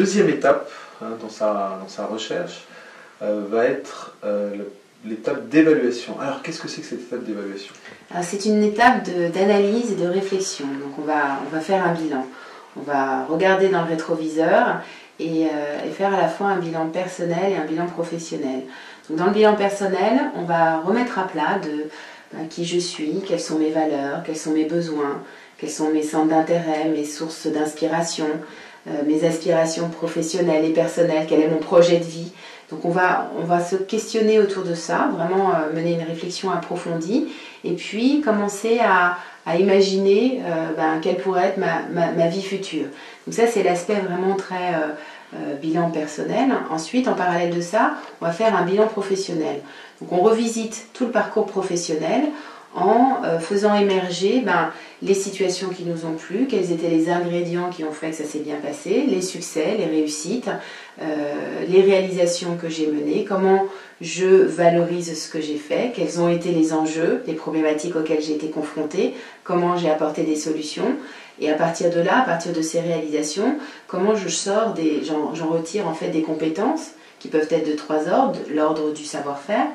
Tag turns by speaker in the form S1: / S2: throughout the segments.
S1: deuxième étape dans sa recherche va être l'étape d'évaluation. Alors, qu'est-ce que c'est que cette étape d'évaluation?
S2: C'est une étape d'analyse et de réflexion. Donc, on va faire un bilan. On va regarder dans le rétroviseur et faire à la fois un bilan personnel et un bilan professionnel. Donc, dans le bilan personnel, on va remettre à plat qui je suis, quelles sont mes valeurs, quels sont mes besoins, quels sont mes centres d'intérêt, mes sources d'inspiration, mes aspirations professionnelles et personnelles, quel est mon projet de vie. Donc on va se questionner autour de ça, vraiment mener une réflexion approfondie et puis commencer à imaginer quelle pourrait être ma vie future. Donc ça c'est l'aspect vraiment très bilan personnel. Ensuite, en parallèle de ça, on va faire un bilan professionnel. Donc on revisite tout le parcours professionnel en faisant émerger les situations qui nous ont plu, quels étaient les ingrédients qui ont fait que ça s'est bien passé, les succès, les réussites, les réalisations que j'ai menées, comment je valorise ce que j'ai fait, quels ont été les enjeux, les problématiques auxquelles j'ai été confrontée, comment j'ai apporté des solutions. Et à partir de là, à partir de ces réalisations, comment j'en retire en fait des compétences qui peuvent être de trois ordres, l'ordre du savoir-faire,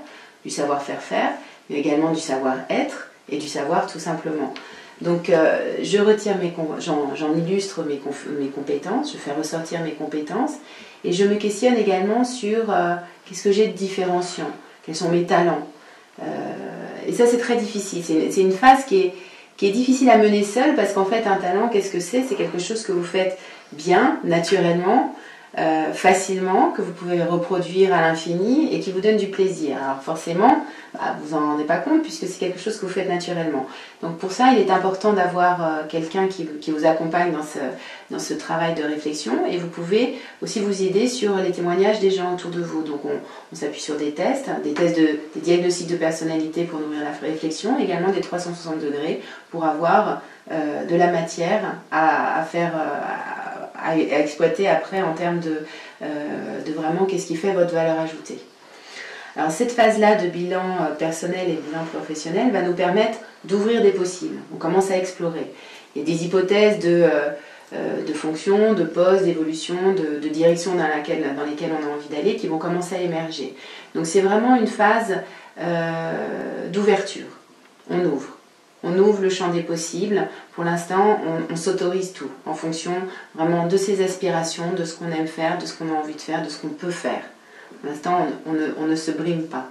S2: du savoir-faire-faire, mais également du savoir-être et du savoir tout simplement. Donc je retire j'en illustre mes compétences, je fais ressortir mes compétences et je me questionne également sur qu'est-ce que j'ai de différenciant, quels sont mes talents. Et ça c'est très difficile, c'est une phase qui est difficile à mener seule parce qu'en fait un talent, qu'est-ce que c'est? C'est quelque chose que vous faites bien, naturellement, facilement, que vous pouvez reproduire à l'infini et qui vous donne du plaisir. Alors forcément, vous n'en rendez pas compte puisque c'est quelque chose que vous faites naturellement. Donc pour ça, il est important d'avoir quelqu'un qui vous accompagne dans ce travail de réflexion et vous pouvez aussi vous aider sur les témoignages des gens autour de vous. Donc on s'appuie sur des tests des diagnostics de personnalité pour nourrir la réflexion, également des 360 degrés pour avoir de la matière à faire... à exploiter après en termes de vraiment qu'est-ce qui fait votre valeur ajoutée. Alors cette phase-là de bilan personnel et bilan professionnel va nous permettre d'ouvrir des possibles. On commence à explorer. Il y a des hypothèses de fonction, de poste, d'évolution, de direction dans lesquelles on a envie d'aller qui vont commencer à émerger. Donc c'est vraiment une phase d'ouverture. On ouvre le champ des possibles. Pour l'instant, on s'autorise tout en fonction vraiment de ses aspirations, de ce qu'on aime faire, de ce qu'on a envie de faire, de ce qu'on peut faire. Pour l'instant, on ne se brime pas.